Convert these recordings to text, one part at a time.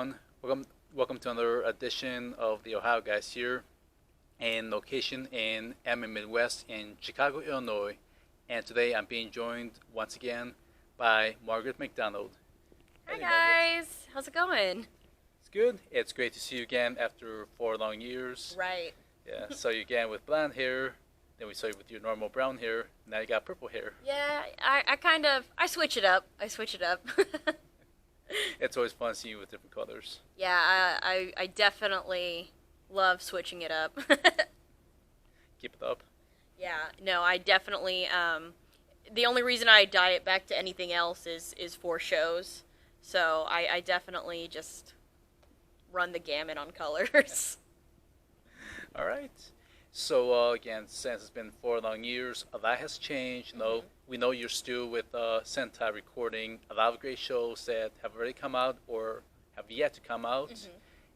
everyone. Welcome to another edition of the Ohio Guys here, in location in Amman Midwest in Chicago, Illinois. And today I'm being joined once again by Margaret McDonald. Hi Hey, Margaret. guys, how's it going? It's good. It's great to see you again after 4 long years. Right. Yeah, saw you again with blonde hair. Then we saw you with your normal brown hair. Now you got purple hair. Yeah, I switch it up. I switch it up. It's always fun seeing you with different colors. Yeah, I definitely love switching it up. Keep it up. Yeah, no, I definitely, the only reason I dye it back to anything else is for shows. So I definitely just run the gamut on colors. All right. So again, since it's been 4 long years, a lot has changed. We know you're still with Sentai recording a lot of great shows that have already come out or have yet to come out,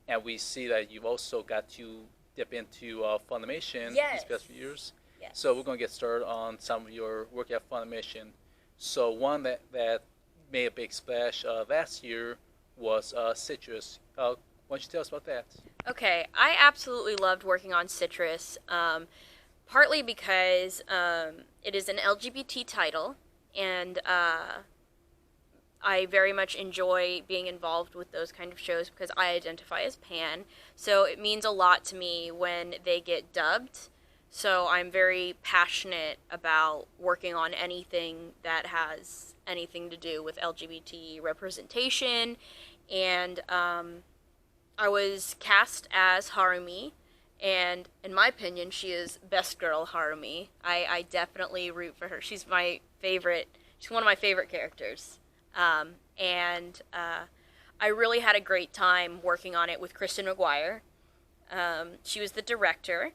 and we see that you've also got to dip into Funimation Yes. these past few years. Yes. So we're going to get started on some of your work at Funimation. So one that made a big splash last year was Citrus. Why don't you tell us about that? Okay, I absolutely loved working on Citrus, partly because it is an LGBT title, and I very much enjoy being involved with those kind of shows because I identify as pan, so it means a lot to me when they get dubbed. So I'm very passionate about working on anything that has anything to do with LGBT representation, and I was cast as Harumi, and in my opinion, she is best girl Harumi. I definitely root for her. She's my favorite. She's one of my favorite characters. And I really had a great time working on it with Kristen McGuire. She was the director,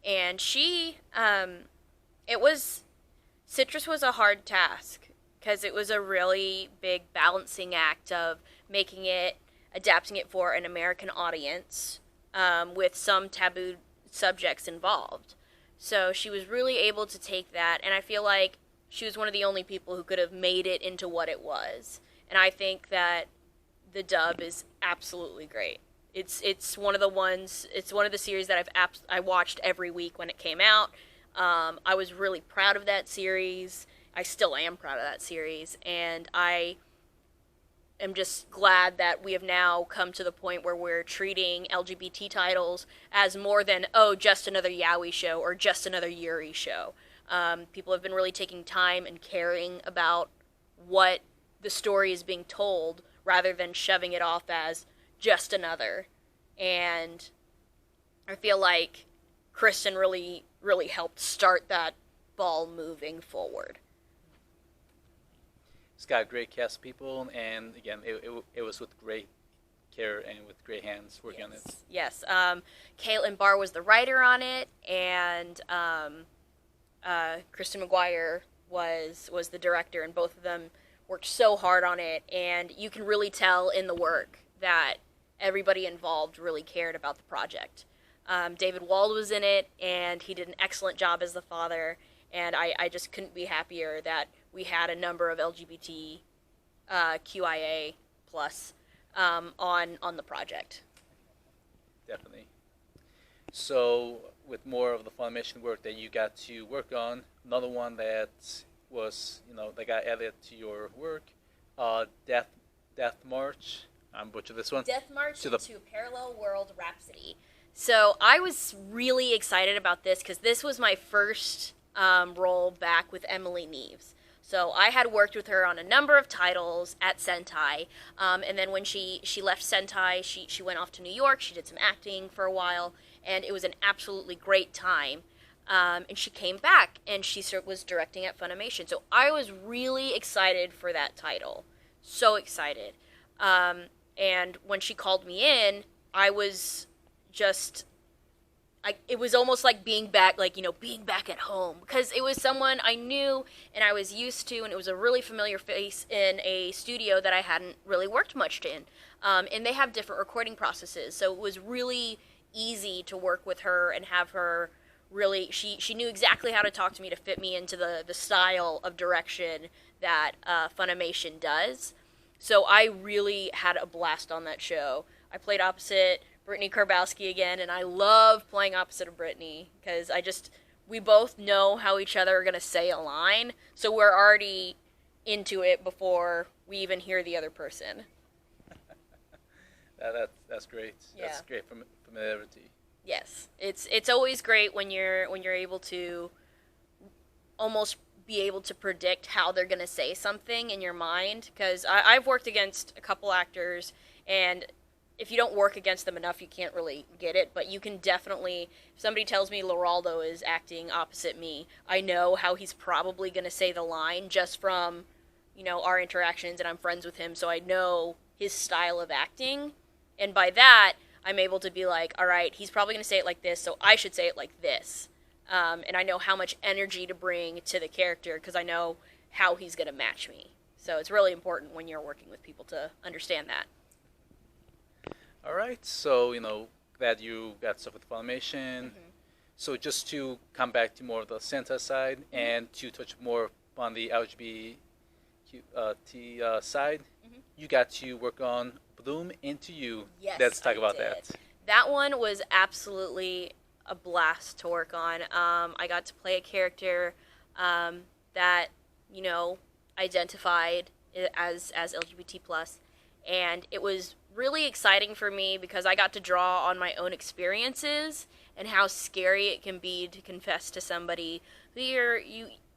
and Citrus was a hard task because it was a really big balancing act of adapting it for an American audience, with some taboo subjects involved. So she was really able to take that, and I feel like she was one of the only people who could have made it into what it was. And I think that the dub is absolutely great. It's one of the series that I watched every week when it came out. I was really proud of that series. I still am proud of that series, and I'm just glad that we have now come to the point where we're treating LGBT titles as more than, oh, just another yaoi show or just another yuri show. People have been really taking time and caring about what the story is being told rather than shoving it off as just another. And I feel like Kristen really, really helped start that ball moving forward. It's got a great cast of people, and again, it was with great care and with great hands working on it. Yes. Caitlin Barr was the writer on it, and Kristen McGuire was the director, and both of them worked so hard on it, and you can really tell in the work that everybody involved really cared about the project. David Wald was in it, and he did an excellent job as the father, and I just couldn't be happier that we had a number of LGBT QIA plus on the project. Definitely. So, with more of the Funimation work that you got to work on, another one that was, that got added to your work, Death March. I'm butchering this one. Death March to Parallel World Rhapsody. So I was really excited about this because this was my first role back with Emily Neves. So I had worked with her on a number of titles at Sentai, and then when she left Sentai, she went off to New York. She did some acting for a while, and it was an absolutely great time. And she came back, and she was directing at Funimation. So I was really excited for that title. So excited. And when she called me in, I was just... it was almost like being back at home, because it was someone I knew and I was used to, and it was a really familiar face in a studio that I hadn't really worked much in. And they have different recording processes, so it was really easy to work with her and have her really, she knew exactly how to talk to me to fit me into the style of direction that Funimation does. So I really had a blast on that show. I played opposite Brittany Karbowski again, and I love playing opposite of Brittany because we both know how each other are going to say a line, so we're already into it before we even hear the other person. That's great. Yeah. That's great familiarity. Yes, it's always great when you're able to almost be able to predict how they're going to say something in your mind, because I've worked against a couple actors, and if you don't work against them enough, you can't really get it, but you can definitely, if somebody tells me Loraldo is acting opposite me, I know how he's probably going to say the line just from, our interactions, and I'm friends with him, so I know his style of acting, and by that, I'm able to be like, all right, he's probably going to say it like this, so I should say it like this. And I know how much energy to bring to the character because I know how he's going to match me. So it's really important when you're working with people to understand that. All right. So, glad you got stuff with Funimation. Mm-hmm. So just to come back to more of the Santa side Mm-hmm. and to touch more on the LGBT side, Mm-hmm. you got to work on Bloom Into You. Yes, Let's talk I about did. that. That one was absolutely a blast to work on. I got to play a character that, identified as LGBT+, and it was really exciting for me because I got to draw on my own experiences and how scary it can be to confess to somebody who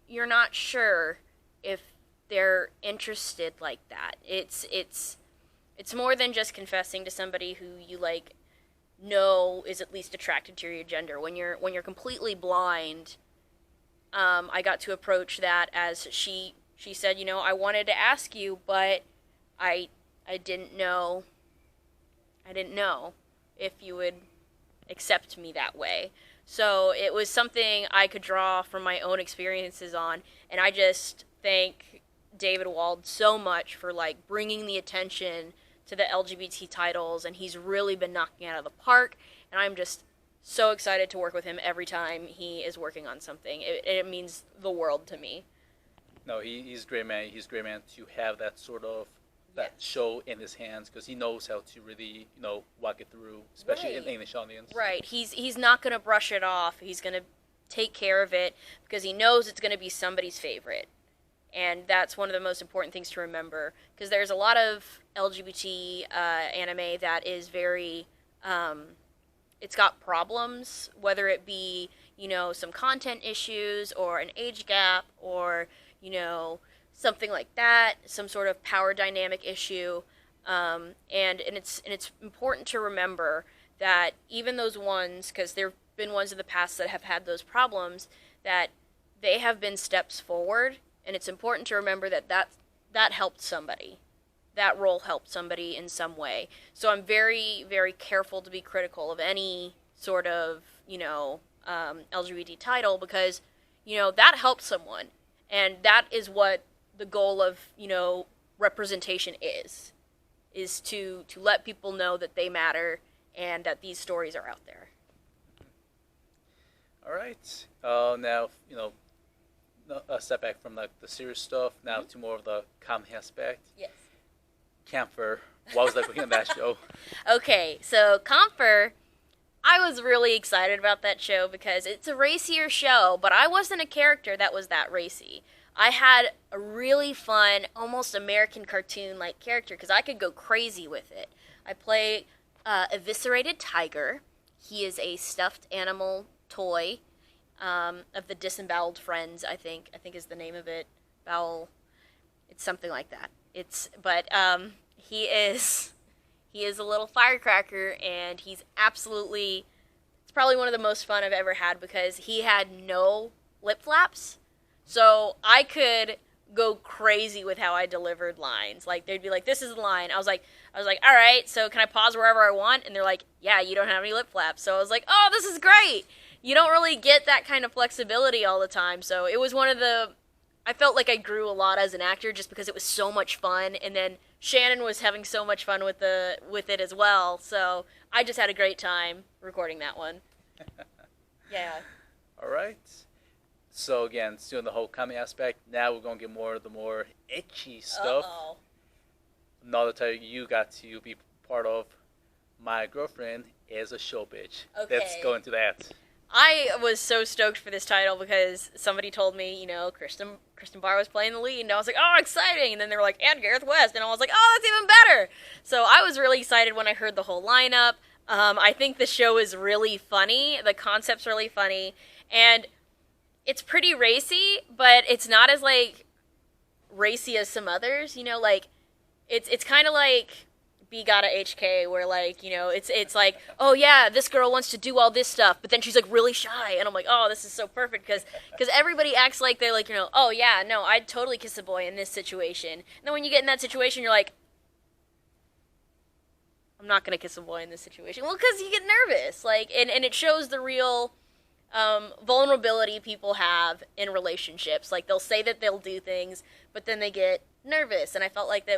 you're not sure if they're interested like that. It's more than just confessing to somebody who you know is at least attracted to your gender. When you're completely blind, I got to approach that as she said, I wanted to ask you, but I didn't know if you would accept me that way. So it was something I could draw from my own experiences on, and I just thank David Wald so much for bringing the attention to the LGBT titles, and he's really been knocking it out of the park, and I'm just so excited to work with him every time he is working on something. It means the world to me. No, he's a great man. He's a great man to have that sort of that show in his hands because he knows how to really, walk it through, especially in English audience. Right. He's not going to brush it off. He's going to take care of it because he knows it's going to be somebody's favorite. And that's one of the most important things to remember because there's a lot of LGBT anime that is very, it's got problems, whether it be, some content issues or an age gap or, something like that, some sort of power dynamic issue. And it's important to remember that even those ones, because there have been ones in the past that have had those problems, that they have been steps forward. And it's important to remember that helped somebody. That role helped somebody in some way. So I'm very, very careful to be critical of any sort of, LGBT title because, that helped someone. And that is what the goal of, representation is to let people know that they matter and that these stories are out there. All right. Now, a step back from the serious stuff now to more of the comedy aspect. Yes. Camphor, what was like looking at that show? Okay, so Comfort, I was really excited about that show because it's a racier show, but I wasn't a character that was that racy. I had a really fun, almost American cartoon-like character because I could go crazy with it. I play Eviscerated Tiger. He is a stuffed animal toy of the Disemboweled Friends, I think is the name of it. Bowel, it's something like that. He is a little firecracker, and he's absolutely, it's probably one of the most fun I've ever had because he had no lip flaps, so I could go crazy with how I delivered lines. They'd be like, "This is the line." I was like, all right, so can I pause wherever I want? And they're like, "Yeah, you don't have any lip flaps." So I was like, "Oh, this is great." You don't really get that kind of flexibility all the time. So it was I felt like I grew a lot as an actor just because it was so much fun. And then Shannon was having so much fun with it as well. So I just had a great time recording that one. Yeah. All right. So again, still in the whole comedy aspect. Now we're going to get more of the more itchy stuff. Uh-oh. another title you got to be part of, My Girlfriend is a Show Bitch. Okay. Let's go into that. I was so stoked for this title because somebody told me, Kristen Barr was playing the lead, and I was like, oh, exciting! And then they were like, and Gareth West, and I was like, oh, that's even better! So I was really excited when I heard the whole lineup. I think the show is really funny. The concept's really funny, and it's pretty racy, but it's not as, racy as some others, it's kind of like B Gotta HK, where, it's like, oh, yeah, this girl wants to do all this stuff, but then she's, really shy, and I'm like, oh, this is so perfect, because everybody acts like they're, oh, yeah, no, I'd totally kiss a boy in this situation, and then when you get in that situation, you're like, I'm not gonna kiss a boy in this situation, well, because you get nervous, and it shows the real vulnerability people have in relationships, they'll say that they'll do things, but then they get nervous, and I felt like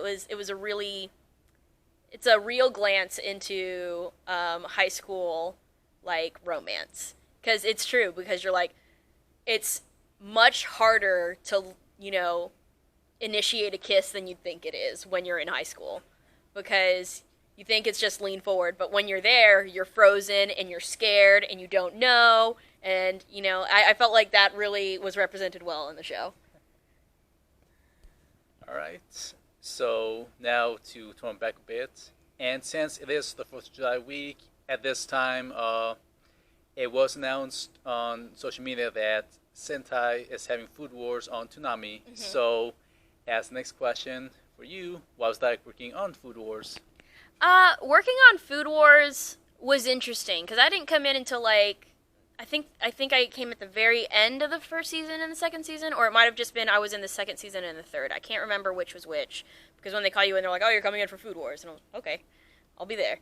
it's a real glance into high school romance, because it's true, because you're it's much harder to initiate a kiss than you think it is when you're in high school, because you think it's just lean forward, but when you're there, you're frozen and you're scared and you don't know, and I felt like that really was represented well in the show. All right. So now to turn back a bit, and since it is the 4th of July week, at this time, it was announced on social media that Sentai is having Food Wars on Toonami. Mm-hmm. So, as the next question for you, what was that working on Food Wars? Working on Food Wars was interesting, because I didn't come in until I think I came at the very end of the first season and the second season, or it might have just been I was in the second season and the third. I can't remember which was which, because when they call you in, they're like, oh, you're coming in for Food Wars, and I'm like, okay, I'll be there.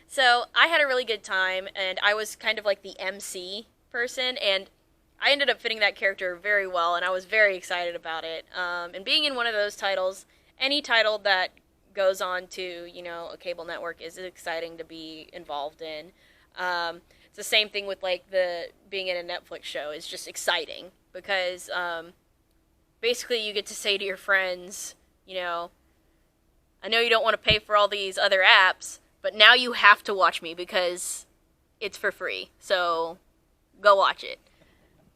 So I had a really good time, and I was kind of like the MC person, and I ended up fitting that character very well, and I was very excited about it. And being in one of those titles, any title that goes on to, a cable network is exciting to be involved in. It's the same thing with the being in a Netflix show is just exciting, because basically you get to say to your friends, I know you don't want to pay for all these other apps, but now you have to watch me because it's for free. So go watch it.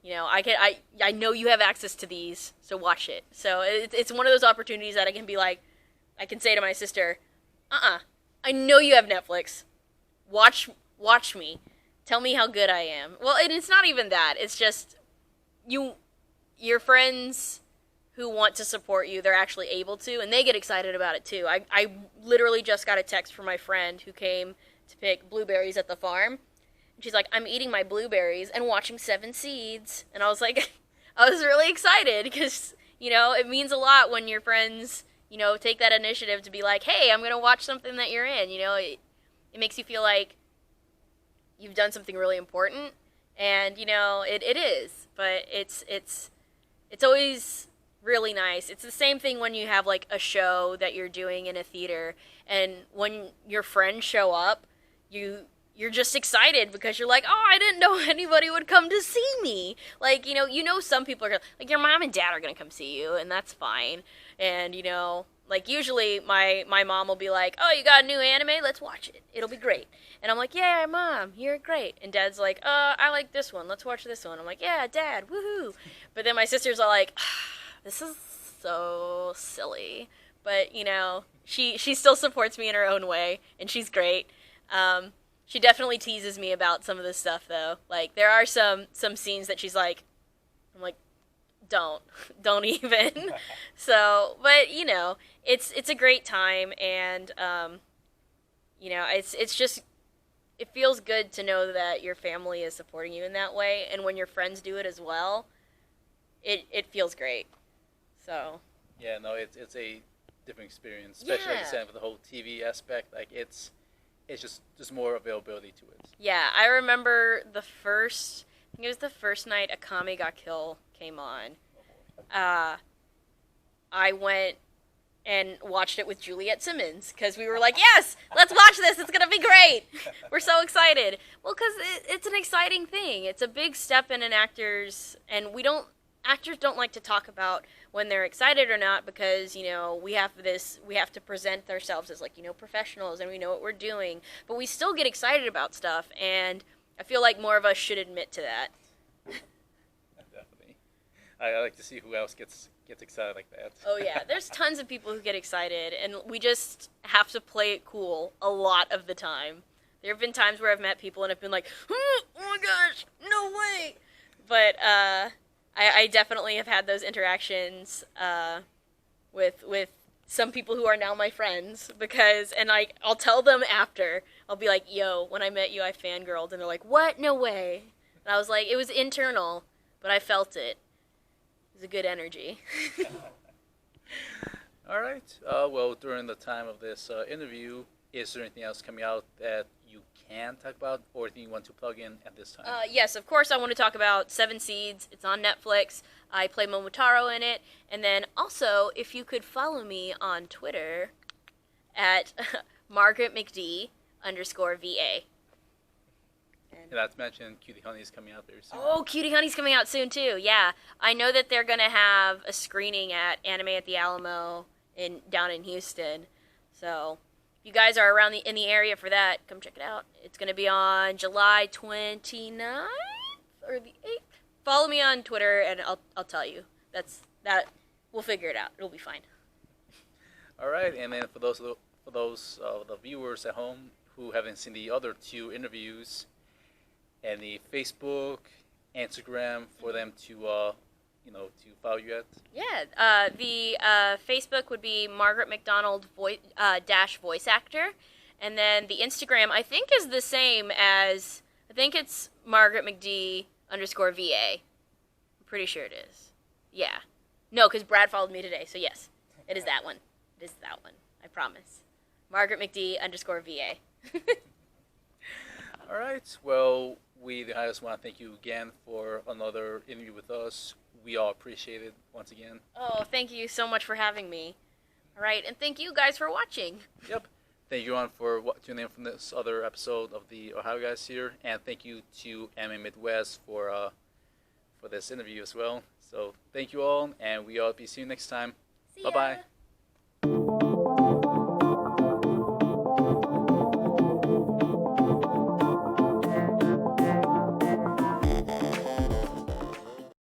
I know you have access to these, so watch it. So it's one of those opportunities that I can be like, I can say to my sister, I know you have Netflix. Watch me. Tell me how good I am. Well, and it's not even that. It's just your friends who want to support you, they're actually able to, and they get excited about it too. I literally just got a text from my friend who came to pick blueberries at the farm. And she's like, I'm eating my blueberries and watching Seven Seeds. And I was like, I was really excited, because, it means a lot when your friends, take that initiative to be like, hey, I'm going to watch something that you're in. It makes you feel like you've done something really important, and it is, but it's always really nice. It's the same thing when you have a show that you're doing in a theater, and when your friends show up, you're just excited because you're like, oh, I didn't know anybody would come to see me. Some people are your mom and dad are gonna come see you, and that's fine. And usually my mom will be like, oh, you got a new anime? Let's watch it. It'll be great. And I'm like, yeah, Mom, you're great. And Dad's like, I like this one. Let's watch this one. I'm like, yeah, Dad, woohoo. But then my sisters are like, this is so silly. But, she still supports me in her own way, and she's great. She definitely teases me about some of this stuff, though. There are some scenes that she's like, I'm like, don't even. So, but it's a great time, and it's just, it feels good to know that your family is supporting you in that way, and when your friends do it as well, it feels great. So yeah, no, it's a different experience, especially like you said, with the whole TV aspect. It's just more availability to it. Yeah, I remember I think it was the first night Akame ga Kill came on. I went and watched it with Juliet Simmons, because we were like, yes, let's watch this, it's gonna be great. We're so excited. Well, because it's an exciting thing. It's a big step in an actor's, and actors don't like to talk about when they're excited or not because, we have to present ourselves as, like, professionals, and we know what we're doing. But we still get excited about stuff, and I feel like more of us should admit to that. Definitely. I like to see who else gets excited like that. Oh, yeah. There's tons of people who get excited, and we just have to play it cool a lot of the time. There have been times where I've met people and I've been like, oh my gosh, no way! But I definitely have had those interactions with some people who are now my friends, and I'll tell them after. I'll be like, yo, when I met you, I fangirled. And they're like, what? No way. And I was like, it was internal, but I felt it. It was a good energy. All right. Well, during the time of this interview, is there anything else coming out that you can talk about, or anything you want to plug in at this time? Yes, of course I want to talk about Seven Seeds. It's on Netflix. I play Momotaro in it. And then also, if you could follow me on Twitter at Margaret McD _VA. And not to mention, Cutie Honey is coming out very soon. Oh, Cutie Honey's coming out soon, too. Yeah. I know that they're going to have a screening at Anime at the Alamo down in Houston. So if you guys are around in the area for that, come check it out. It's going to be on July 29th or the 8th. Follow me on Twitter, and I'll tell you. That. We'll figure it out. It'll be fine. All right, and then for those the viewers at home who haven't seen the other two interviews, and the Facebook, Instagram for them to to follow you at. Yeah, the Facebook would be Margaret McDonald voice actor, and then the Instagram I think is the same as it's Margaret McD _VA. I'm pretty sure it is. Yeah, no, because Brad followed me today, so yes, it is that one. It is that one. I promise. Margaret McD _VA. All right. Well, we just want to thank you again for another interview with us. We all appreciate it once again. Oh, thank you so much for having me. All right, and thank you guys for watching. Yep. Thank you, everyone, for tuning in from this other episode of the Ohio Guys here, and thank you to Anime Midwest for this interview as well. So thank you all, and we'll be seeing you next time. See Bye-bye. ya.